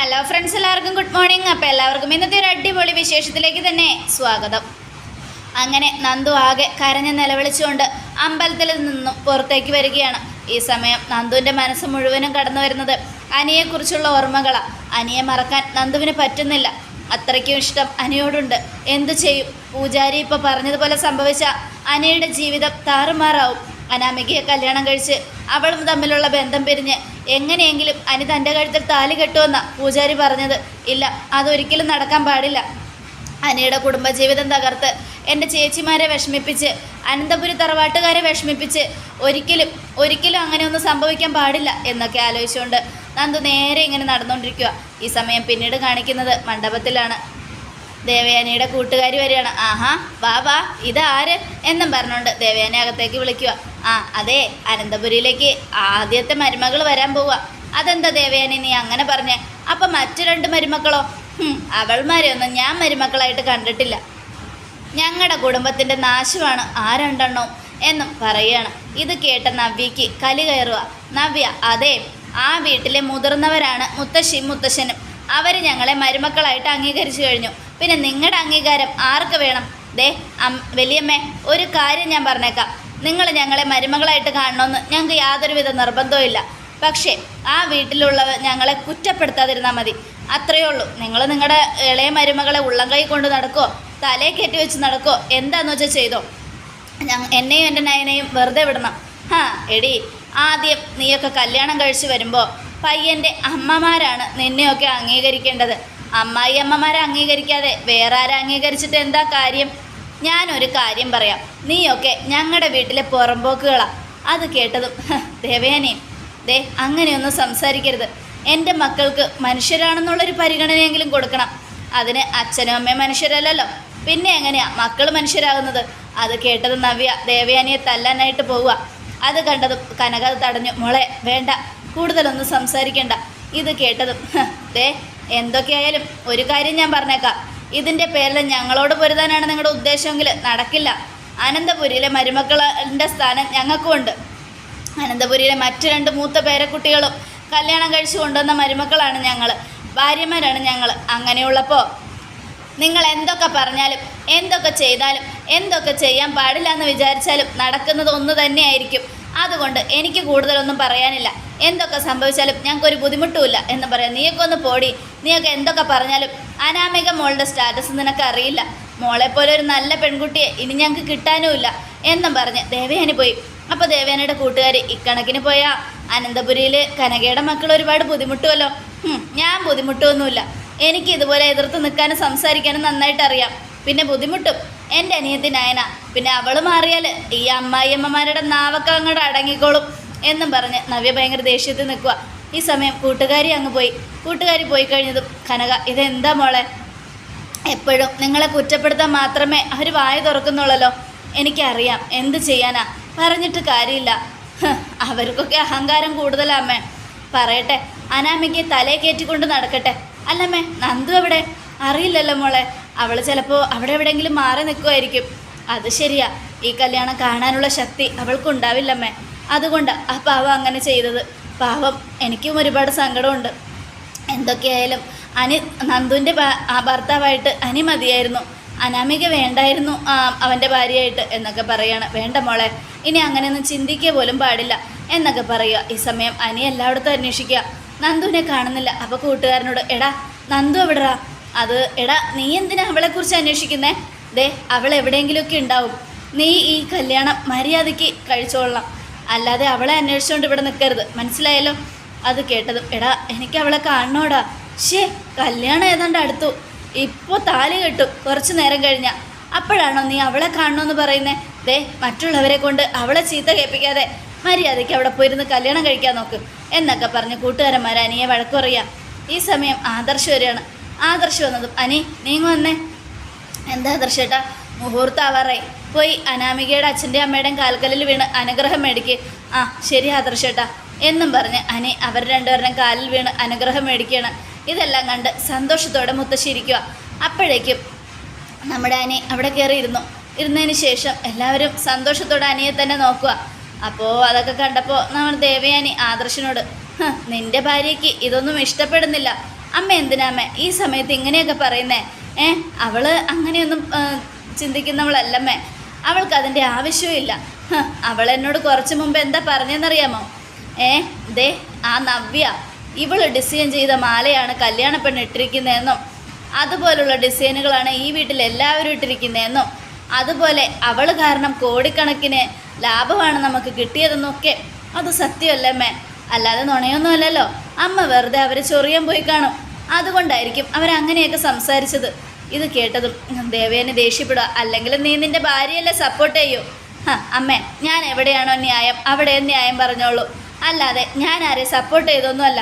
Hello friends, എല്ലാവർക്കും good morning. അപ്പോൾ എല്ലാവർക്കും ഇന്നത്തെ ഒരു അടിപൊളി വിശേഷത്തിലേക്ക് തന്നെ സ്വാഗതം. അങ്ങനെ നന്ദു ആകെ കരഞ്ഞ് നിലവിളിച്ചുകൊണ്ട് അമ്പലത്തിൽ നിന്നും പുറത്തേക്ക് വരികയാണ്. ഈ സമയം നന്ദുവിൻ്റെ മനസ്സ് മുഴുവനും കടന്നു വരുന്നത് അനിയെക്കുറിച്ചുള്ള ഓർമ്മകളാണ്. അനിയെ മറക്കാൻ നന്ദുവിന് പറ്റുന്നില്ല. അത്രയ്ക്കും ഇഷ്ടം അനിയോടുണ്ട്. എന്തു ചെയ്യും? പൂജാരി ഇപ്പോൾ പറഞ്ഞതുപോലെ സംഭവിച്ച അനിയുടെ ജീവിതം താറുമാറാവും. അനാമികയെ കല്യാണം കഴിച്ച് അവളും തമ്മിലുള്ള ബന്ധം പിരിഞ്ഞ് എങ്ങനെയെങ്കിലും അനി തൻ്റെ കഴുത്തിൽ താലി കെട്ടുമെന്നാണ് പൂജാരി പറഞ്ഞത്. ഇല്ല, അതൊരിക്കലും നടക്കാൻ പാടില്ല. അനിയുടെ കുടുംബജീവിതം തകർത്ത് എൻ്റെ ചേച്ചിമാരെ വിഷമിപ്പിച്ച് അനന്തപുരി തറവാട്ടുകാരെ വിഷമിപ്പിച്ച് ഒരിക്കലും അങ്ങനെയൊന്നും സംഭവിക്കാൻ പാടില്ല എന്നൊക്കെ ആലോചിച്ചുകൊണ്ട് നന്ദു നേരെ ഇങ്ങനെ നടന്നുകൊണ്ടിരിക്കുക. ഈ സമയം പിന്നീട് കാണിക്കുന്നത് മണ്ഡപത്തിലാണ്. ദേവയാനിയുടെ കൂട്ടുകാരി വരികയാണ്. ആഹാ, വാ ഇതാര് എന്നും പറഞ്ഞുകൊണ്ട് ദേവയാനി അകത്തേക്ക് വിളിക്കുക. അതെ, അനന്തപുരിയിലേക്ക് ആദ്യത്തെ മരുമകൾ വരാൻ പോവുക. അതെന്താ ദേവയാനി നീ അങ്ങനെ പറഞ്ഞേ? അപ്പം മറ്റു രണ്ട് മരുമക്കളോ? അവൾമാരെയൊന്നും ഞാൻ മരുമക്കളായിട്ട് കണ്ടിട്ടില്ല. ഞങ്ങളുടെ കുടുംബത്തിൻ്റെ നാശമാണ് ആ രണ്ടെണ്ണവും എന്നും പറയുകയാണ്. ഇത് കേട്ട നവ്യയ്ക്ക് കലി കയറുക. നവ്യ, അതെ, ആ വീട്ടിലെ മുതിർന്നവരാണ് മുത്തശ്ശിയും മുത്തശ്ശനും. അവർ ഞങ്ങളെ മരുമക്കളായിട്ട് അംഗീകരിച്ചു കഴിഞ്ഞു. പിന്നെ നിങ്ങളുടെ അംഗീകാരം ആർക്ക് വേണം? വലിയമ്മേ, ഒരു കാര്യം ഞാൻ പറഞ്ഞേക്കാം. നിങ്ങൾ ഞങ്ങളെ മരുമകളായിട്ട് കാണണമെന്ന് ഞങ്ങൾക്ക് യാതൊരുവിധ നിർബന്ധവും ഇല്ല. പക്ഷേ ആ വീട്ടിലുള്ളവർ ഞങ്ങളെ കുറ്റപ്പെടുത്താതിരുന്നാൽ മതി. അത്രയേ ഉള്ളൂ. നിങ്ങൾ നിങ്ങളുടെ ഇളയ മരുമകളെ ഉള്ളം കൈ കൊണ്ട് നടക്കോ, തലയെ കയറ്റി വെച്ച് നടക്കോ, എന്താണെന്ന് വെച്ചാൽ ചെയ്തോ. എന്നെയും എൻ്റെ നയനെയും വെറുതെ വിടണം. എടി, ആദ്യം നീയൊക്കെ കല്യാണം കഴിച്ച് വരുമ്പോൾ പയ്യൻ്റെ അമ്മമാരാണ് നിന്നെയൊക്കെ അംഗീകരിക്കേണ്ടത്. അമ്മായി അമ്മമാരെ അംഗീകരിക്കാതെ വേറെ ആരെ അംഗീകരിച്ചിട്ട് എന്താ കാര്യം? ഞാനൊരു കാര്യം പറയാം. നീയൊക്കെ ഞങ്ങളുടെ വീട്ടിലെ പുറമ്പോക്കുകളാണ്. അത് കേട്ടതും ദേവയാനി, അങ്ങനെയൊന്നും സംസാരിക്കരുത്. എൻ്റെ മക്കൾക്ക് മനുഷ്യരാണെന്നുള്ളൊരു പരിഗണനയെങ്കിലും കൊടുക്കണം. അതിന് അച്ഛനും അമ്മയും മനുഷ്യരല്ലല്ലോ, പിന്നെ എങ്ങനെയാ മക്കൾ മനുഷ്യരാകുന്നത്? അത് കേട്ടതും നവ്യ ദേവയാനിയെ തല്ലാനായിട്ട് പോവുക. അത് കണ്ടതും കനക തടഞ്ഞു. മോളെ, വേണ്ട, കൂടുതലൊന്നും സംസാരിക്കണ്ട. ഇത് കേട്ടതും എന്തൊക്കെയായാലും ഒരു കാര്യം ഞാൻ പറഞ്ഞേക്കാം. ഇതിൻ്റെ പേരിൽ ഞങ്ങളോട് പൊരുതാനാണ് നിങ്ങളുടെ ഉദ്ദേശമെങ്കിൽ നടക്കില്ല. അനന്തപുരിയിലെ മരുമക്കളുടെ സ്ഥാനം ഞങ്ങൾക്കുമുണ്ട്. അനന്തപുരിയിലെ മറ്റു രണ്ട് മൂത്ത പേരക്കുട്ടികളും കല്യാണം കഴിച്ചു കൊണ്ടുവന്ന മരുമക്കളാണ് ഞങ്ങൾ, ഭാര്യമാരാണ് ഞങ്ങൾ. അങ്ങനെയുള്ളപ്പോൾ നിങ്ങൾ എന്തൊക്കെ പറഞ്ഞാലും എന്തൊക്കെ ചെയ്താലും എന്തൊക്കെ ചെയ്യാൻ പാടില്ല എന്ന് വിചാരിച്ചാലും നടക്കുന്നത് ഒന്ന് തന്നെയായിരിക്കും. അതുകൊണ്ട് എനിക്ക് കൂടുതലൊന്നും പറയാനില്ല. എന്തൊക്കെ സംഭവിച്ചാലും ഞങ്ങൾക്കൊരു ബുദ്ധിമുട്ടുമില്ല എന്ന് പറയാം. നീയൊക്കെ ഒന്ന് പോടി. നീയൊക്കെ എന്തൊക്കെ പറഞ്ഞാലും അനാമിക മോളുടെ സ്റ്റാറ്റസ് നിനക്ക് അറിയില്ല. മോളെപ്പോലെ ഒരു നല്ല പെൺകുട്ടിയെ ഇനി ഞങ്ങൾക്ക് കിട്ടാനുമില്ല എന്നും പറഞ്ഞ് ദേവയാനി പോയി. അപ്പോൾ ദേവയാനിയുടെ കൂട്ടുകാർ ഇക്കണക്കിന് പോയാൽ അനന്തപുരിയിൽ കനകയുടെ മക്കൾ ഒരുപാട് ബുദ്ധിമുട്ടുമല്ലോ. ഞാൻ ബുദ്ധിമുട്ടൊന്നുമില്ല. എനിക്ക് ഇതുപോലെ എതിർത്ത് നിൽക്കാനും സംസാരിക്കാനും നന്നായിട്ട് അറിയാം. പിന്നെ ബുദ്ധിമുട്ടും എൻ്റെ അനിയത്തി നയന. പിന്നെ അവൾ മാറിയാൽ ഈ അമ്മായിയമ്മമാരുടെ നാവൊക്കെ അങ്ങോട്ട് അടങ്ങിക്കോളും എന്നും പറഞ്ഞ് നവ്യ ഭയങ്കര ദേഷ്യത്തിൽ നിൽക്കുക. ഈ സമയം കൂട്ടുകാരി അങ്ങ് പോയി. കൂട്ടുകാരി പോയി കഴിഞ്ഞതും കനക, ഇതെന്താ മോളെ, എപ്പോഴും നിങ്ങളെ കുറ്റപ്പെടുത്താൻ മാത്രമേ അവർ വായ തുറക്കുന്നുള്ളല്ലോ. എനിക്കറിയാം, എന്ത് ചെയ്യാനാ, പറഞ്ഞിട്ട് കാര്യമില്ല. അവർക്കൊക്കെ അഹങ്കാരം കൂടുതലാമ്മേ. പറയട്ടെ, അനാമിക്ക് തലയെ കയറ്റിക്കൊണ്ട് നടക്കട്ടെ. അല്ലമ്മേ, നന്ദു എവിടെ? അറിയില്ലല്ലോ മോളെ. അവൾ ചിലപ്പോൾ അവിടെ എവിടെയെങ്കിലും മാറി നിൽക്കുമായിരിക്കും. അത് ശരിയാ, ഈ കല്യാണം കാണാനുള്ള ശക്തി അവൾക്കുണ്ടാവില്ലമ്മേ. അതുകൊണ്ട് ആ പാവം അങ്ങനെ ചെയ്തത്. പാവം, എനിക്കും ഒരുപാട് സങ്കടമുണ്ട്. എന്തൊക്കെയായാലും നന്ദുവിൻ്റെ ഭർത്താവായിട്ട് അനി മതിയായിരുന്നു. അനാമിക വേണ്ടായിരുന്നു അവൻ്റെ ഭാര്യയായിട്ട് എന്നൊക്കെ പറയാണ്. വേണ്ട മോളെ, ഇനി അങ്ങനെയൊന്നും ചിന്തിക്കുക പോലും പാടില്ല എന്നൊക്കെ പറയുക. ഈ സമയം അനി എല്ലായിടത്തും അന്വേഷിക്കുക. നന്ദുവിനെ കാണുന്നില്ല. അപ്പോൾ കൂട്ടുകാരനോട്, എടാ നന്ദു എവിടെടാ? അത് എടാ, നീ എന്തിനാ അവളെക്കുറിച്ച് അന്വേഷിക്കുന്നേ? അവൾ എവിടെയെങ്കിലുമൊക്കെ ഉണ്ടാവും. നീ ഈ കല്യാണം മര്യാദയ്ക്ക് കഴിച്ചോളണം, അല്ലാതെ അവളെ അന്വേഷിച്ചുകൊണ്ട് ഇവിടെ നിൽക്കരുത്, മനസ്സിലായല്ലോ? അത് കേട്ടതും, എടാ എനിക്ക് അവളെ കാണണോടാ. കല്യാണം ഏതാണ്ട് അടുത്തു. ഇപ്പോൾ താലി കെട്ടും കുറച്ച് നേരം കഴിഞ്ഞാൽ. അപ്പോഴാണോ നീ അവളെ കാണണമെന്ന് പറയുന്നേ? മറ്റുള്ളവരെ കൊണ്ട് അവളെ ചീത്ത കേൾപ്പിക്കാതെ മര്യാദയ്ക്ക് അവിടെ പോയിരുന്ന് കല്യാണം കഴിക്കാൻ നോക്ക് എന്നൊക്കെ പറഞ്ഞ് കൂട്ടുകാരന്മാർ അനിയെ വഴക്കു പറയാം. ഈ സമയം ആദർശ് വരികയാണ്. ആദർശ് വന്നതും, അനി നീങ്ങ വന്നേ. എന്താ ആദർശേട്ടാ? മുഹൂർത്താവാറായി. പോയി അനാമികയുടെ അച്ഛൻ്റെയും അമ്മയുടെയും കാൽക്കലിൽ വീണ് അനുഗ്രഹം മേടിക്ക്. ശരി ആദർശേട്ടാ എന്നും പറഞ്ഞ് അനി അവർ രണ്ടുപേരുടെയും കാലിൽ വീണ് അനുഗ്രഹം മേടിക്കുകയാണ്. ഇതെല്ലാം കണ്ട് സന്തോഷത്തോടെ മുത്തശ്ശിരിക്കുക. അപ്പോഴേക്കും നമ്മുടെ അനി അവിടെ കയറി ഇരുന്നതിന് ശേഷം എല്ലാവരും സന്തോഷത്തോടെ അനിയെ തന്നെ നോക്കുക. അപ്പോൾ അതൊക്കെ കണ്ടപ്പോൾ നമ്മൾ ദേവയാനി ആദർശിനോട്, നിൻ്റെ ഭാര്യയ്ക്ക് ഇതൊന്നും ഇഷ്ടപ്പെടുന്നില്ല, അമ്മ എന്തിനാ അമ്മ ഈ സമയത്ത് ഇങ്ങനെയൊക്കെ പറയുന്നേ? അവള് അങ്ങനെയൊന്നും ചിന്തിക്കുന്നവളല്ലമ്മേ. അവൾക്ക് അതിൻ്റെ ആവശ്യമില്ല. അവൾ എന്നോട് കുറച്ച് മുമ്പ് എന്താ പറഞ്ഞെന്നറിയാമോ? ദേ ആ നവ്യ ഇവൾ ഡിസൈൻ ചെയ്ത മാലയാണ് കല്യാണ പെണ്ണ് ഇട്ടിരിക്കുന്നതെന്നും അതുപോലുള്ള ഡിസൈനുകളാണ് ഈ വീട്ടിൽ എല്ലാവരും ഇട്ടിരിക്കുന്നതെന്നും അതുപോലെ അവൾ കാരണം കോടിക്കണക്കിന് ലാഭമാണ് നമുക്ക് കിട്ടിയതെന്നൊക്കെ. അത് സത്യമല്ലമ്മേ, അല്ലാതെ നുണയൊന്നുമല്ലല്ലോ. അമ്മ വെറുതെ അവരെ ചൊറിയാൻ പോയി കാണും, അതുകൊണ്ടായിരിക്കും അവരങ്ങനെയൊക്കെ സംസാരിച്ചത്. ഇത് കേട്ടതും ദേവേനെ ദേഷ്യപ്പെടുക. അല്ലെങ്കിൽ നീ നിൻ്റെ ഭാര്യയല്ലേ സപ്പോർട്ട് ചെയ്യൂ. അമ്മേ, ഞാൻ എവിടെയാണോ ന്യായം അവിടെ ന്യായം പറഞ്ഞോളൂ, അല്ലാതെ ഞാൻ ആരെ സപ്പോർട്ട് ചെയ്തൊന്നുമല്ല.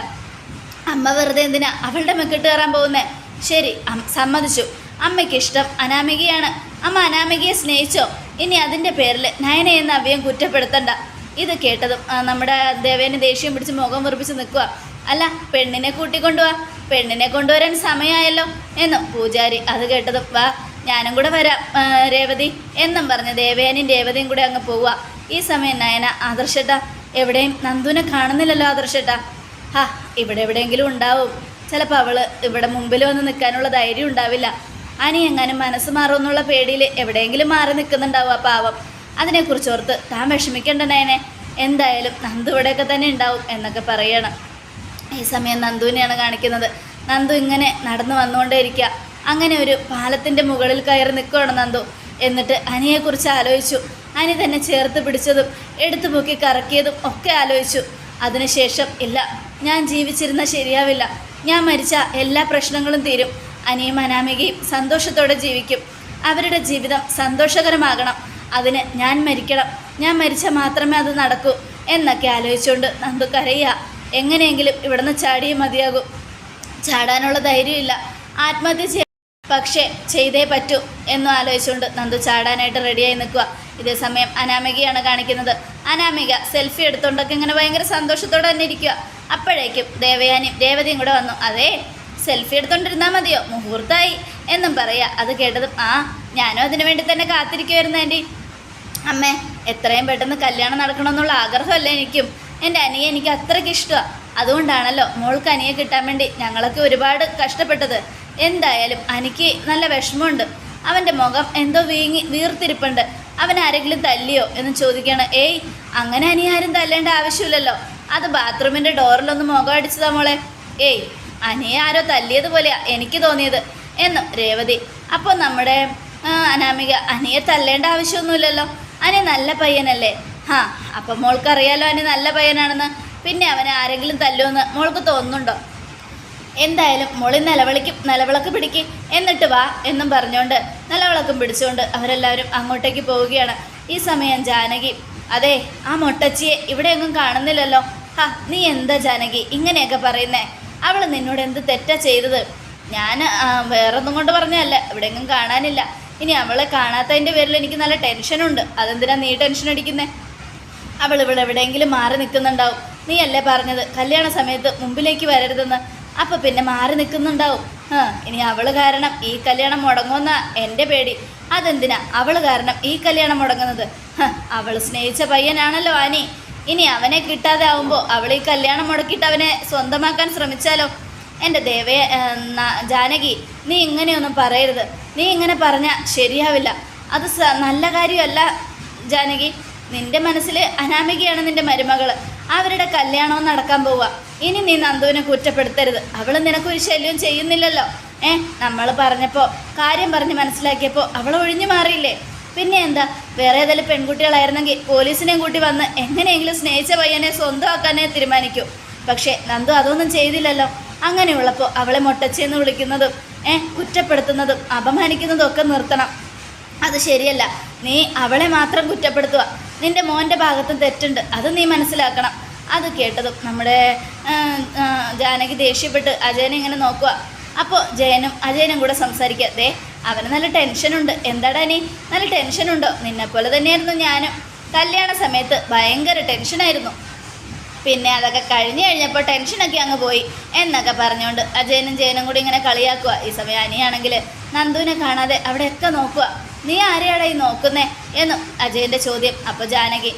അമ്മ വെറുതെ എന്തിനാ അവളുടെ മെക്കിട്ട് കയറാൻ പോകുന്നേ? ശരി, സമ്മതിച്ചു. അമ്മയ്ക്ക് ഇഷ്ടം അനാമികയാണ്. അമ്മ അനാമികയെ സ്നേഹിച്ചോ? ഇനി അതിൻ്റെ പേരിൽ നയനയെ നവ്യം കുറ്റപ്പെടുത്തണ്ട. ഇത് കേട്ടതും നമ്മുടെ ദേവേനെ ദേഷ്യം പിടിച്ച് മുഖം മുറിപ്പിച്ച് നിൽക്കുക. അല്ല, പെണ്ണിനെ കൂട്ടിക്കൊണ്ടുവാ, പെണ്ണിനെ കൊണ്ടുവരാൻ സമയമായല്ലോ എന്നും പൂജാരി. അത് കേട്ടതും വാ ഞാനും കൂടെ വരാം രേവതി എന്നും പറഞ്ഞ് ദേവേനും രേവതിയും കൂടെ അങ്ങ് പോവുക. ഈ സമയം നയന, ആദർശേട്ടാ എവിടെയും നന്ദുവിനെ കാണുന്നില്ലല്ലോ ആദർശേട്ടാ. ഇവിടെ എവിടെയെങ്കിലും ഉണ്ടാവും. ചിലപ്പോൾ അവൾ ഇവിടെ മുമ്പിൽ വന്ന് നിൽക്കാനുള്ള ധൈര്യം ഉണ്ടാവില്ല. അനി എങ്ങാനും മനസ്സ് മാറുമെന്നുള്ള പേടിയിൽ എവിടെയെങ്കിലും മാറി നിൽക്കുന്നുണ്ടാവും ആ പാവം. അതിനെക്കുറിച്ച് ഓർത്ത് താൻ വിഷമിക്കേണ്ട നയനെ, എന്തായാലും നന്ദു ഇവിടെയൊക്കെ തന്നെ ഉണ്ടാവും എന്നൊക്കെ പറയണം. ഈ സമയം നന്ദുവിനെയാണ് കാണിക്കുന്നത്. നന്ദു ഇങ്ങനെ നടന്നു വന്നുകൊണ്ടേയിരിക്കുക. അങ്ങനെ ഒരു പാലത്തിൻ്റെ മുകളിൽ കയറി നിൽക്കുകയാണ് നന്ദു. എന്നിട്ട് അനിയെക്കുറിച്ച് ആലോചിച്ചു. അനി തന്നെ ചേർത്ത് പിടിച്ചതും എടുത്തു പൊക്കി കറക്കിയതും ഒക്കെ ആലോചിച്ചു. അതിനുശേഷം ഇല്ല, ഞാൻ ജീവിച്ചിരുന്ന ശരിയാവില്ല, ഞാൻ മരിച്ച എല്ലാ പ്രശ്നങ്ങളും തീരും, അനിയും അനാമികയും സന്തോഷത്തോടെ ജീവിക്കും, അവരുടെ ജീവിതം സന്തോഷകരമാകണം, അതിന് ഞാൻ മരിക്കണം, ഞാൻ മരിച്ചാൽ മാത്രമേ അത് നടക്കൂ എന്നൊക്കെ ആലോചിച്ചുകൊണ്ട് നന്ദു കരയുക. എങ്ങനെയെങ്കിലും ഇവിടുന്ന് ചാടിയേ മതിയാകും. ചാടാനുള്ള ധൈര്യമില്ല, ആത്മഹത്യ പക്ഷേ ചെയ്തേ പറ്റൂ എന്നും ആലോചിച്ചുകൊണ്ട് നന്ദു ചാടാനായിട്ട് റെഡിയായി നിൽക്കുക. ഇതേസമയം അനാമികയാണ് കാണിക്കുന്നത്. അനാമിക സെൽഫി എടുത്തുകൊണ്ടൊക്കെ ഇങ്ങനെ ഭയങ്കര സന്തോഷത്തോടെ തന്നെ ഇരിക്കുക. അപ്പോഴേക്കും ദേവയാനിയും രേവതിയും കൂടെ വന്നു. അതേ, സെൽഫി എടുത്തോണ്ടിരുന്നാൽ മതിയോ, മുഹൂർത്തമായി എന്നും പറയുക. അത് കേട്ടതും ഞാനും അതിനു വേണ്ടി തന്നെ കാത്തിരിക്കുമായിരുന്നു ആൻറ്റി. അമ്മേ, എത്രയും പെട്ടെന്ന് കല്യാണം നടക്കണമെന്നുള്ള ആഗ്രഹമല്ലേ എനിക്കും. എൻ്റെ അനിയെ എനിക്ക് അത്രയ്ക്ക് ഇഷ്ടമാണ്. അതുകൊണ്ടാണല്ലോ മോൾക്ക് അനിയെ കിട്ടാൻ വേണ്ടി ഞങ്ങളൊക്കെ ഒരുപാട് കഷ്ടപ്പെട്ടത്. എന്തായാലും എനിക്ക് നല്ല വിഷമമുണ്ട്. അവൻ്റെ മുഖം എന്തോ വീർത്തിരിപ്പുണ്ട്. അവൻ ആരെങ്കിലും തല്ലിയോ എന്ന് ചോദിക്കുകയാണ്. അങ്ങനെ അനി ആരും തല്ലേണ്ട ആവശ്യമില്ലല്ലോ, അത് ബാത്റൂമിൻ്റെ ഡോറിലൊന്ന് മുഖം അടിച്ചതാ മോളെ. അനിയെ ആരോ തല്ലിയതുപോലെയാണ് എനിക്ക് തോന്നിയത് എന്നും രേവതി. അപ്പോൾ നമ്മുടെ അനാമിക, അനിയെ തല്ലേണ്ട ആവശ്യമൊന്നുമില്ലല്ലോ, അനി നല്ല പയ്യനല്ലേ. അപ്പം മോൾക്കറിയാലോ അനി നല്ല പയ്യനാണെന്ന്. പിന്നെ അവനെ ആരെങ്കിലും തല്ലുമെന്ന് മോൾക്ക് തോന്നുന്നുണ്ടോ? എന്തായാലും മോളി നിലവിളക്ക് പിടിക്കും, എന്നിട്ട് വാ എന്നും പറഞ്ഞുകൊണ്ട് നിലവിളക്കും പിടിച്ചുകൊണ്ട് അവരെല്ലാവരും അങ്ങോട്ടേക്ക് പോവുകയാണ്. ഈ സമയം ജാനകി, അതെ ആ മൊട്ടച്ചിയെ ഇവിടെ എങ്ങും കാണുന്നില്ലല്ലോ. നീ എന്താ ജാനകി ഇങ്ങനെയൊക്കെ പറയുന്നേ? അവൾ നിന്നോട് എന്ത് തെറ്റാ ചെയ്തത്? ഞാൻ വേറൊന്നും കൊണ്ട് പറഞ്ഞതല്ല, ഇവിടെയെങ്ങും കാണാനില്ല. ഇനി അവളെ കാണാത്തതിൻ്റെ പേരിൽ എനിക്ക് നല്ല ടെൻഷനുണ്ട്. അതെന്തിനാ നീ ടെൻഷൻ അടിക്കുന്നേ? അവൾ ഇവിടെ എവിടെയെങ്കിലും മാറി നിൽക്കുന്നുണ്ടാവും. നീ അല്ലേ പറഞ്ഞത് കല്യാണ സമയത്ത് മുമ്പിലേക്ക് വരരുതെന്ന്? അപ്പം പിന്നെ മാറി നിൽക്കുന്നുണ്ടാവും. ഇനി അവൾ കാരണം ഈ കല്യാണം മുടങ്ങുമെന്ന എൻ്റെ പേടി. അതെന്തിനാ അവൾ കാരണം ഈ കല്യാണം മുടങ്ങുന്നത്? അവൾ സ്നേഹിച്ച പയ്യനാണല്ലോ ആനി. ഇനി അവനെ കിട്ടാതെ ആവുമ്പോൾ അവൾ ഈ കല്യാണം മുടക്കിയിട്ട് അവനെ സ്വന്തമാക്കാൻ ശ്രമിച്ചാലോ? എൻ്റെ ജാനകി, നീ ഇങ്ങനെയൊന്നും പറയരുത്. നീ ഇങ്ങനെ പറഞ്ഞാൽ ശരിയാവില്ല. അത് നല്ല കാര്യമല്ല ജാനകി. നിൻ്റെ മനസ്സിൽ അനാമികയാണ് നിൻ്റെ മരുമകൾ. അവരുടെ കല്യാണവും നടക്കാൻ പോവുക. ഇനി നീ നന്ദുവിനെ കുറ്റപ്പെടുത്തരുത്. അവൾ നിനക്കൊരു ശല്യവും ചെയ്യുന്നില്ലല്ലോ. നമ്മൾ പറഞ്ഞപ്പോൾ കാര്യം പറഞ്ഞ് മനസ്സിലാക്കിയപ്പോൾ അവൾ ഒഴിഞ്ഞു മാറിയില്ലേ? പിന്നെ എന്താ, വേറെ ഏതെങ്കിലും പെൺകുട്ടികളായിരുന്നെങ്കിൽ പോലീസിനെയും കൂട്ടി വന്ന് എങ്ങനെയെങ്കിലും സ്നേഹിച്ച പയ്യനെ സ്വന്തമാക്കാനേ തീരുമാനിക്കൂ. പക്ഷേ നന്ദു അതൊന്നും ചെയ്തില്ലല്ലോ. അങ്ങനെയുള്ളപ്പോൾ അവളെ മൊട്ടച്ചെന്ന് വിളിക്കുന്നതും കുറ്റപ്പെടുത്തുന്നതും അപമാനിക്കുന്നതും ഒക്കെ നിർത്തണം. അത് ശരിയല്ല. നീ അവളെ മാത്രം കുറ്റപ്പെടുത്തുക. നിൻ്റെ മോൻ്റെ ഭാഗത്തും തെറ്റുണ്ട്, അത് നീ മനസ്സിലാക്കണം. അത് കേട്ടതും നമ്മുടെ ജാനകി ദേഷ്യപ്പെട്ട് അജയനെ ഇങ്ങനെ നോക്കുക. അപ്പോൾ അജയനും കൂടെ സംസാരിക്കുക. ദേ, അവന് നല്ല ടെൻഷനുണ്ട്. എന്താടാ നീ നല്ല ടെൻഷനുണ്ടോ? നിന്നെപ്പോലെ തന്നെയായിരുന്നു ഞാനും. കല്യാണ സമയത്ത് ഭയങ്കര ടെൻഷനായിരുന്നു. പിന്നെ അതൊക്കെ കഴിഞ്ഞപ്പോൾ ടെൻഷനൊക്കെ അങ്ങ് പോയി എന്നൊക്കെ പറഞ്ഞുകൊണ്ട് ജയനും കൂടി ഇങ്ങനെ കളിയാക്കുക. ഈ സമയം അനിയാണെങ്കിൽ നന്ദുവിനെ കാണാതെ അവിടെയൊക്കെ നോക്കുക. നീ ആരെയാടാ ഈ നോക്കുന്നേ എന്നും അജയൻ്റെ ചോദ്യം. അപ്പോൾ ജാനകി,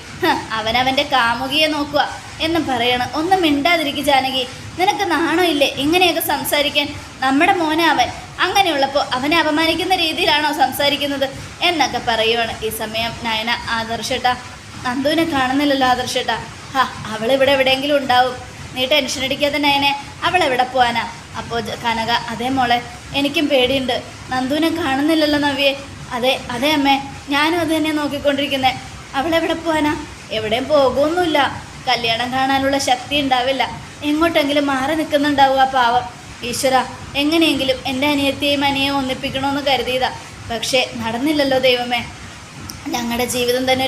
അവനവൻ്റെ കാമുകിയെ നോക്കുക. എന്നും പറയണം. ഒന്നും മിണ്ടാതിരിക്കും ജാനകി, നിനക്ക് നാണോ ഇല്ലേ ഇങ്ങനെയൊക്കെ സംസാരിക്കാൻ? നമ്മുടെ മോനെ അവൻ, അങ്ങനെയുള്ളപ്പോൾ അവനെ അപമാനിക്കുന്ന രീതിയിലാണോ സംസാരിക്കുന്നത് എന്നൊക്കെ പറയുവാണ്. ഈ സമയം നയന, ആദർശേട്ടാ നന്ദുവിനെ കാണുന്നില്ലല്ലോ ആദർശേട്ടാ. അവളിവിടെ എവിടെയെങ്കിലും ഉണ്ടാവും, നീ ടെൻഷൻ അടിക്കാതെ നയനെ, അവളെവിടെ പോവാനാ? അപ്പോൾ കനക, അതേ മോളെ എനിക്കും പേടിയുണ്ട്, നന്ദുവിനെ കാണുന്നില്ലല്ലോ നവ്യേ. അതെ അതെ അമ്മേ, ഞാനും അത് തന്നെ നോക്കിക്കൊണ്ടിരിക്കുന്നത്. അവളെവിടെ പോവാനാ? എവിടെയും പോകുമൊന്നുമില്ല, കല്യാണം കാണാനുള്ള ശക്തി ഉണ്ടാവില്ല, എങ്ങോട്ടെങ്കിലും മാറി നിൽക്കുന്നുണ്ടാവുക പാവം. ഈശ്വര, എങ്ങനെയെങ്കിലും എൻ്റെ അനിയത്തിയെയും അനിയെയും ഒന്നിപ്പിക്കണമെന്ന് കരുതിയതാ, പക്ഷേ നടന്നില്ലല്ലോ ദൈവമേ. ഞങ്ങളുടെ ജീവിതം തന്നെ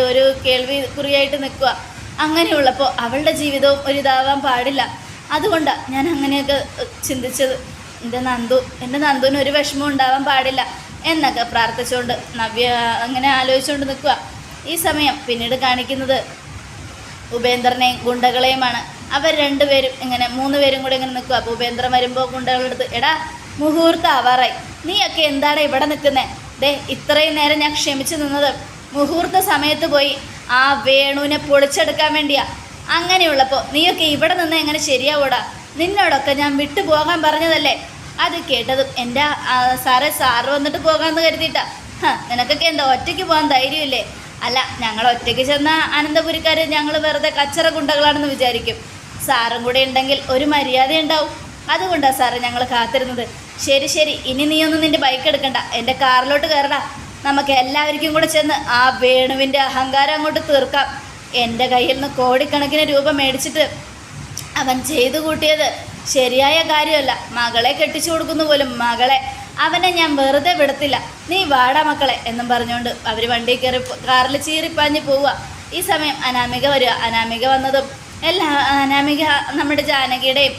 ഒരു കേൾവിക്കുറിയായിട്ട് നിൽക്കുക. അങ്ങനെയുള്ളപ്പോൾ അവളുടെ ജീവിതവും ഒരിതാവാൻ പാടില്ല. അതുകൊണ്ടാണ് ഞാൻ അങ്ങനെയൊക്കെ ചിന്തിച്ചത്. എൻ്റെ നന്ദുവിന് ഒരു വിഷമം ഉണ്ടാവാൻ പാടില്ല എന്നൊക്കെ പ്രാർത്ഥിച്ചുകൊണ്ട് നവ്യ അങ്ങനെ ആലോചിച്ചുകൊണ്ട് നിൽക്കുക. ഈ സമയം പിന്നീട് കാണിക്കുന്നത് ഉപേന്ദ്രനെയും ഗുണ്ടകളെയുമാണ്. അവർ രണ്ടുപേരും ഇങ്ങനെ 3 പേരും കൂടെ ഇങ്ങനെ നിൽക്കുക. അപ്പോൾ ഉപേന്ദ്രൻ വരുമ്പോൾ ഗുണ്ടകളെടുത്ത്, എടാ മുഹൂർത്തം ആവാറായി, നീയൊക്കെ എന്താണ് ഇവിടെ നിൽക്കുന്നത്? ദേ ഇത്രയും നേരം ഞാൻ ക്ഷമിച്ചു നിന്നത് മുഹൂർത്ത സമയത്ത് പോയി ആ വേണുവിനെ പൊളിച്ചെടുക്കാൻ വേണ്ടിയാ. അങ്ങനെയുള്ളപ്പോൾ നീയൊക്കെ ഇവിടെ നിന്ന് എങ്ങനെ ശരിയാവൂടാ? നിന്നോടൊക്കെ ഞാൻ വിട്ടു പോകാൻ പറഞ്ഞതല്ലേ? അത് കേട്ടതും എൻ്റെ സാറ് വന്നിട്ട് പോകാമെന്ന് കരുതിയിട്ടാ. നിനക്കൊക്കെ എന്താ ഒറ്റയ്ക്ക് പോകാൻ ധൈര്യമില്ലേ? അല്ല, ഞങ്ങൾ ഒറ്റയ്ക്ക് ചെന്ന അനന്തപുരിക്കാർ ഞങ്ങൾ വെറുതെ കച്ചറ ഗുണ്ടകളാണെന്ന് വിചാരിക്കും. സാറും കൂടെ ഉണ്ടെങ്കിൽ ഒരു മര്യാദ ഉണ്ടാവും, അതുകൊണ്ടാണ് സാറ് ഞങ്ങൾ കാത്തിരുന്നത്. ശരി, ഇനി നീയൊന്നും നിൻ്റെ ബൈക്ക് എടുക്കണ്ട, എൻ്റെ കാറിലോട്ട് കയറടാ. നമുക്ക് എല്ലാവർക്കും കൂടെ ചെന്ന് ആ വേണുവിൻ്റെ അഹങ്കാരം അങ്ങോട്ട് തീർക്കാം. എൻ്റെ കയ്യിൽ നിന്ന് കോടിക്കണക്കിന് രൂപ മേടിച്ചിട്ട് അവൻ ചെയ്തു കൂട്ടിയത് ശരിയായ കാര്യമല്ല. മകളെ കെട്ടിച്ചു കൊടുക്കുന്നു പോലും, മകളെ. അവനെ ഞാൻ വെറുതെ വിടത്തില്ല, നീ വാടാ മക്കളെ എന്നും പറഞ്ഞുകൊണ്ട് അവർ വണ്ടി കയറി കാറിൽ ചീറിപ്പാഞ്ഞ് പോവുക. ഈ സമയം അനാമിക വരിക. അനാമിക വന്നതും അനാമിക നമ്മുടെ ജാനകിയുടെയും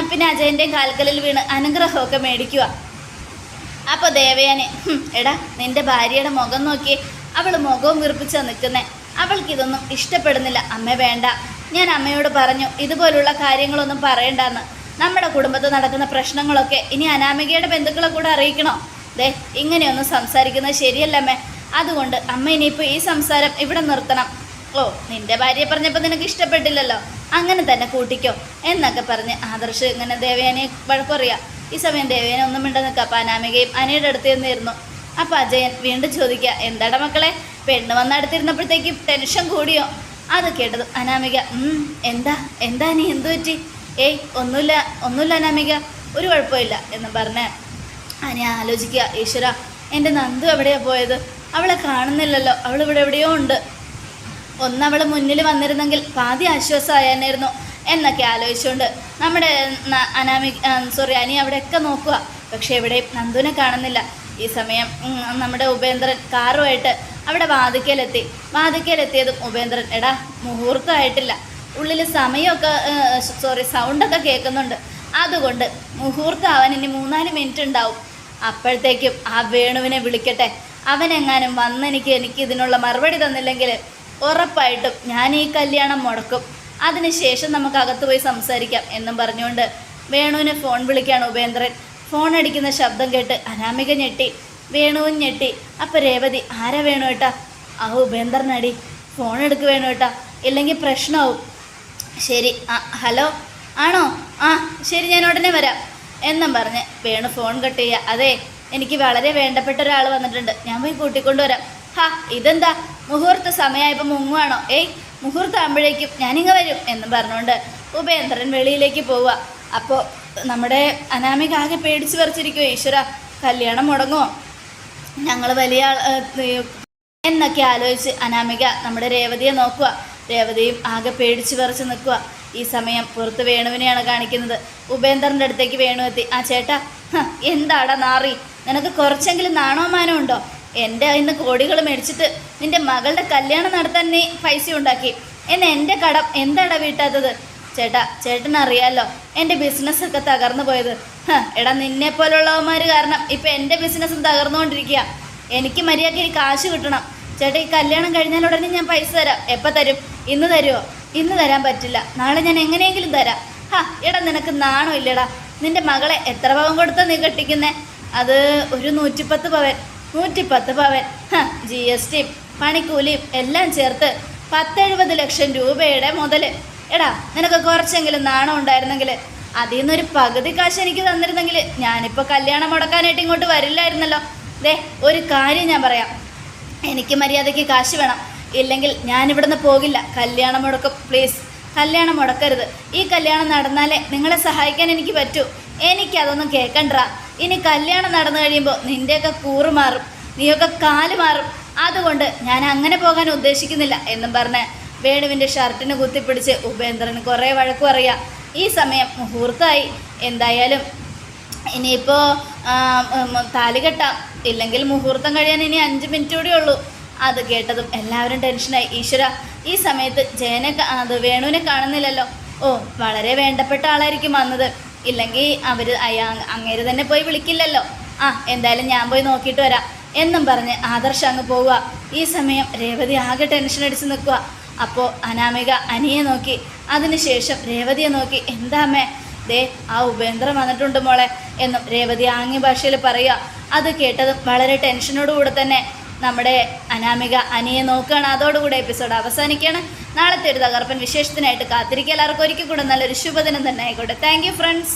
പിന്നെ അജയൻ്റെയും കാൽക്കലിൽ വീണ് അനുഗ്രഹമൊക്കെ മേടിക്കുക. അപ്പോൾ ദേവയാനി, എടാ നിൻ്റെ ഭാര്യയുടെ മുഖം നോക്കി, അവൾ മുഖവും വീർപ്പിച്ചാണ് നിൽക്കുന്നത്. അവൾക്കിതൊന്നും ഇഷ്ടപ്പെടുന്നില്ല. അമ്മ വേണ്ട, ഞാൻ അമ്മയോട് പറഞ്ഞു ഇതുപോലുള്ള കാര്യങ്ങളൊന്നും പറയണ്ടെന്ന്. നമ്മുടെ കുടുംബത്തിൽ നടക്കുന്ന പ്രശ്നങ്ങളൊക്കെ ഇനി അനാമികയുടെ ബന്ധുക്കളെ കൂടെ അറിയിക്കണോ? ദേ ഇങ്ങനെയൊന്നും സംസാരിക്കുന്നത് ശരിയല്ല അമ്മേ. അതുകൊണ്ട് അമ്മ ഇനിയിപ്പോൾ ഈ സംസാരം ഇവിടെ നിർത്തണം. ഓ, നിൻ്റെ ഭാര്യയെ പറഞ്ഞപ്പോൾ നിനക്ക് ഇഷ്ടപ്പെട്ടില്ലല്ലോ, അങ്ങനെ തന്നെ കൂട്ടിക്കോ എന്നൊക്കെ പറഞ്ഞ് ആദർശ് ഇങ്ങനെ ദേവയാനിയെ വഴക്കുറയുക. ഈ സമയം ദേവയാനി ഒന്നും മിണ്ട നിൽക്കുക. അപ്പോൾ അനാമികയും അനിയുടെ അടുത്ത് നിന്നിരുന്നു. അപ്പോൾ അജയൻ വീണ്ടും ചോദിക്കുക, എന്താടാ മക്കളെ, പെണ്ണ് വന്നടുത്തിരുന്നപ്പോഴത്തേക്കും ടെൻഷൻ കൂടിയോ? അത് കേട്ടതും അനാമിക, എന്താ നീ എന്തു പറ്റി? ഏയ് ഒന്നുമില്ല അനാമിക, ഒരു കുഴപ്പമില്ല എന്നും പറഞ്ഞ് അനി ആലോചിക്കുക. ഈശ്വര, എൻ്റെ നന്ദു എവിടെയാണ് പോയത്? അവളെ കാണുന്നില്ലല്ലോ, അവളിവിടെ എവിടെയോ ഉണ്ട്. ഒന്നവൾ മുന്നിൽ വന്നിരുന്നെങ്കിൽ പാതി ആശ്വാസമായിരുന്നു എന്നൊക്കെ ആലോചിച്ചുകൊണ്ട് നമ്മുടെ അനി അവിടെയൊക്കെ നോക്കുക. പക്ഷേ എവിടെയും നന്ദുവിനെ കാണുന്നില്ല. ഈ സമയം നമ്മുടെ ഉപേന്ദ്രൻ കാറുമായിട്ട് അവിടെ വാതിക്കലെത്തിയതും ഉപേന്ദ്രൻ, എടാ മുഹൂർത്തമായിട്ടില്ല, ഉള്ളിൽ സമയമൊക്കെ സൗണ്ടൊക്കെ കേൾക്കുന്നുണ്ട്, അതുകൊണ്ട് മുഹൂർത്തം അവൻ ഇനി 3-4 മിനിറ്റ് ഉണ്ടാവും. അപ്പോഴത്തേക്കും ആ വേണുവിനെ വിളിക്കട്ടെ. അവനെങ്ങാനും വന്നെനിക്ക് ഇതിനുള്ള മറുപടി തന്നില്ലെങ്കിൽ ഉറപ്പായിട്ടും ഞാൻ ഈ കല്യാണം മുടക്കും. അതിനുശേഷം നമുക്ക് അകത്ത് പോയി സംസാരിക്കാം എന്നും പറഞ്ഞുകൊണ്ട് വേണുവിനെ ഫോൺ വിളിക്കുകയാണ് ഉപേന്ദ്രൻ. ഫോൺ അടിക്കുന്ന ശബ്ദം കേട്ട് അനാമിക ഞെട്ടി, വേണുവും ഞെട്ടി. അപ്പം രേവതി, ആരാ വേണു ഏട്ടാ? ആ ഉപേന്ദ്രനടി, ഫോൺ എടുക്ക് വേണു ഏട്ടാ, ഇല്ലെങ്കിൽ പ്രശ്നമാവും. ശരി, ഹലോ, ആണോ? ശരി, ഞാൻ ഉടനെ വരാം എന്നും പറഞ്ഞ് വേണു ഫോൺ കട്ട് ചെയ്യുക. അതെ, എനിക്ക് വളരെ വേണ്ടപ്പെട്ട ഒരാൾ വന്നിട്ടുണ്ട്, ഞാൻ പോയി കൂട്ടിക്കൊണ്ടുവരാം. ഇതെന്താ മുഹൂർത്ത സമയമായപ്പോൾ മുങ്ങുവാണോ? ഏയ്, മുഹൂർത്തം ആകുമ്പോഴേക്കും ഞാനിങ്ങ് വരും എന്നും പറഞ്ഞുകൊണ്ട് ഉപേന്ദ്രൻ വെളിയിലേക്ക് പോവുക. അപ്പോൾ നമ്മുടെ അനാമിക ആകെ പേടിച്ച് പറിച്ചിരിക്കുമോ, ഈശ്വര, കല്യാണം മുടങ്ങുമോ, ഞങ്ങൾ വലിയ എന്നൊക്കെ ആലോചിച്ച് അനാമിക നമ്മുടെ രേവതിയെ നോക്കുക. രേവതിയും ആകെ പേടിച്ച് പറിച്ച് നിൽക്കുക. ഈ സമയം പുറത്ത് വേണുവിനെയാണ് കാണിക്കുന്നത്. ഉപേന്ദ്രൻ്റെ അടുത്തേക്ക് വേണു എത്തി. ചേട്ടാ, എന്താടാ നാറി, നിനക്ക് കുറച്ചെങ്കിലും നാണോമാനം ഉണ്ടോ? എൻ്റെ ഇന്ന് കോടികൾ മേടിച്ചിട്ട് നിൻ്റെ മകളുടെ കല്യാണം നടത്താൻ നീ പൈസ ഉണ്ടാക്കി, എന്നെ എൻ്റെ കടം എന്താടാ വീട്ടാത്തത്? ചേട്ടനറിയാലോ എൻ്റെ ബിസിനസ്സൊക്കെ തകർന്നു പോയത്. എടാ, നിന്നെപ്പോലുള്ളവന്മാർ കാരണം ഇപ്പം എൻ്റെ ബിസിനസ്സും തകർന്നുകൊണ്ടിരിക്കുക. എനിക്ക് മര്യാദയ്ക്ക് കാശ് കിട്ടണം. ചേട്ടാ, ഈ കല്യാണം കഴിഞ്ഞാൽ ഉടനെ ഞാൻ പൈസ തരാം. എപ്പോൾ തരും? ഇന്ന് തരുമോ? ഇന്ന് തരാൻ പറ്റില്ല, നാളെ ഞാൻ എങ്ങനെയെങ്കിലും തരാം. എടാ, നിനക്ക് നാണോ ഇല്ലടാ? നിൻ്റെ മകളെ എത്ര പവൻ കൊടുത്താൽ നീ കെട്ടിക്കുന്നേ? അത് ഒരു 110 പവൻ. 110 പവൻ, GSTയും പണിക്കൂലിയും എല്ലാം ചേർത്ത് 10-70 ലക്ഷം രൂപയുടെ മുതൽ. എടാ നിനക്ക് കുറച്ചെങ്കിലും നാണം ഉണ്ടായിരുന്നെങ്കിൽ അതിൽ നിന്നൊരു പകുതി കാശ് എനിക്ക് തന്നിരുന്നെങ്കിൽ ഞാനിപ്പോൾ കല്യാണം മുടക്കാനായിട്ട് ഇങ്ങോട്ട് വരില്ലായിരുന്നല്ലോ. ദേ ഒരു കാര്യം ഞാൻ പറയാം, എനിക്ക് മര്യാദയ്ക്ക് കാശ് വേണം, ഇല്ലെങ്കിൽ ഞാനിവിടുന്ന് പോകില്ല. കല്യാണം മുടക്കും, പ്ലീസ് കല്യാണം മുടക്കരുത്. ഈ കല്യാണം നടന്നാലേ നിങ്ങളെ സഹായിക്കാൻ എനിക്ക് പറ്റൂ. എനിക്കതൊന്നും കേൾക്കണ്ട. ഇനി കല്യാണം നടന്നു കഴിയുമ്പോൾ നിൻ്റെയൊക്കെ കൂറ് മാറും, നീയൊക്കെ കാല് മാറും. അതുകൊണ്ട് ഞാൻ അങ്ങനെ പോകാൻ ഉദ്ദേശിക്കുന്നില്ല എന്നും പറഞ്ഞ് വേണുവിൻ്റെ ഷർട്ടിന് കുത്തിപ്പിടിച്ച് ഉപേന്ദ്രന് കുറേ വഴക്കു പറയാം. ഈ സമയം മുഹൂർത്തമായി. എന്തായാലും ഇനിയിപ്പോൾ താലി കെട്ടാം, ഇല്ലെങ്കിൽ മുഹൂർത്തം കഴിയാൻ ഇനി 5 മിനിറ്റ് കൂടി ഉള്ളൂ. അത് കേട്ടതും എല്ലാവരും ടെൻഷനായി. ഈശ്വര, ഈ സമയത്ത് വേണുവിനെ കാണുന്നില്ലല്ലോ. ഓ, വളരെ വേണ്ടപ്പെട്ട ആളായിരിക്കും വന്നത്, ഇല്ലെങ്കിൽ അങ്ങേര് തന്നെ പോയി വിളിക്കില്ലല്ലോ. എന്തായാലും ഞാൻ പോയി നോക്കിയിട്ട് വരാം എന്നും പറഞ്ഞ് ആദർശ് അങ്ങ് പോവുക. ഈ സമയം രേവതി ആകെ ടെൻഷൻ അടിച്ച് നിൽക്കുക. അപ്പോൾ അനാമിക അനിയെ നോക്കി, അതിനുശേഷം രേവതിയെ നോക്കി. എന്താ അമ്മേ? ദേ ആ ഉപേന്ദ്രൻ വന്നിട്ടുണ്ട് മോളെ എന്നും രേവതി ആംഗ്യ ഭാഷയിൽ പറയുക. അത് കേട്ടതും വളരെ ടെൻഷനോടുകൂടെ തന്നെ നമ്മുടെ അനാമിക അനിയെ നോക്കുകയാണ്. അതോടുകൂടെ എപ്പിസോഡ് അവസാനിക്കുകയാണ്. നാളത്തെ ഒരു തകർപ്പൻ വിശേഷത്തിനായിട്ട് കാത്തിരിക്കുക. എല്ലാവർക്കും ഒരിക്കൽ കൂടെ നല്ലൊരു ശുഭദിനം തന്നെ ആയിക്കോട്ടെ. Thank you friends.